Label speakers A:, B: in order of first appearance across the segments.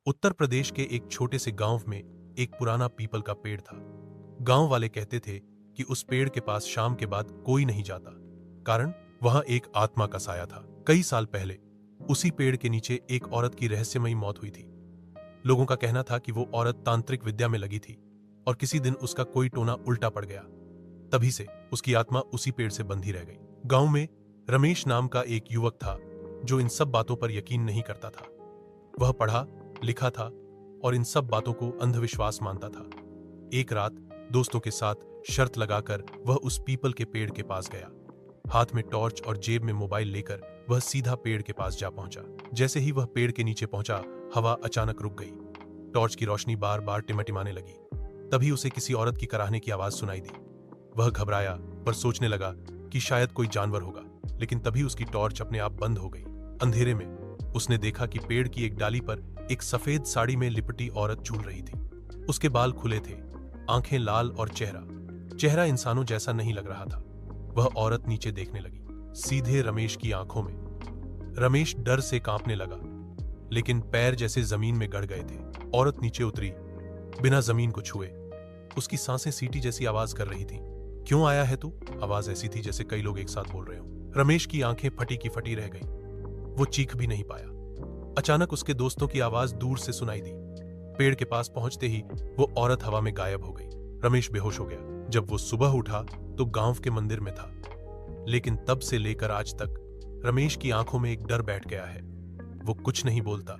A: उत्तर प्रदेश के एक छोटे से गांव में एक पुराना पीपल का पेड़ था। गांव वाले कहते थे कि उस पेड़ के पास शाम के बाद कोई नहीं जाता, कारण वहां एक आत्मा का साया था। कई साल पहले उसी पेड़ के नीचे एक औरत की रहस्यमयी मौत हुई थी। लोगों का कहना था कि वो औरत तांत्रिक विद्या में लगी थी और किसी दिन उसका कोई टोना उल्टा पड़ गया। तभी से उसकी आत्मा उसी पेड़ से बंधी रह गई। गांव में रमेश नाम का एक युवक था जो इन सब बातों पर यकीन नहीं करता था। वह पढ़ा लिखा था और इन सब बातों को अंधविश्वास मानता था। एक रात दोस्तों के साथ शर्त लगाकर वह उस पीपल के पेड़ के पास गया। हाथ में टॉर्च और जेब में मोबाइल लेकर वह सीधा पेड़ के पास जा पहुंचा। जैसे ही वह पेड़ के नीचे पहुंचा, हवा अचानक रुक गई। टॉर्च की रोशनी बार बार टिमटिमाने लगी। तभी उसे किसी औरत की कराहने की आवाज सुनाई दी। वह घबराया पर सोचने लगा कि शायद कोई जानवर होगा, लेकिन तभी उसकी टॉर्च अपने आप बंद हो गई। अंधेरे में उसने देखा कि पेड़ की एक डाली पर एक सफेद साड़ी में लिपटी औरत झूल रही थी। उसके बाल खुले थे, आंखें लाल और चेहरा इंसानों जैसा नहीं लग रहा था। वह औरत नीचे देखने लगी, सीधे रमेश की आंखों में। रमेश डर से कांपने लगा, लेकिन पैर जैसे जमीन में गड़ गए थे। औरत नीचे उतरी, बिना जमीन को छुए। उसकी सांसें सीटी जैसी आवाज कर रही थी। क्यों आया है तू? आवाज ऐसी थी जैसे कई लोग एक साथ बोल रहे हो। रमेश की आंखें फटी की फटी रह गईं। वो चीख भी नहीं पाया। अचानक उसके दोस्तों की आवाज दूर से सुनाई दी। पेड़ के पास पहुंचते ही वो औरत हवा में गायब हो गई। रमेश बेहोश हो गया। जब वो सुबह उठा तो गांव के मंदिर में था, लेकिन तब से लेकर आज तक रमेश की आंखों में एक डर बैठ गया है। वो कुछ नहीं बोलता,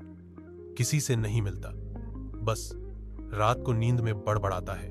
A: किसी से नहीं मिलता, बस रात को नींद में बड़बड़ाता है।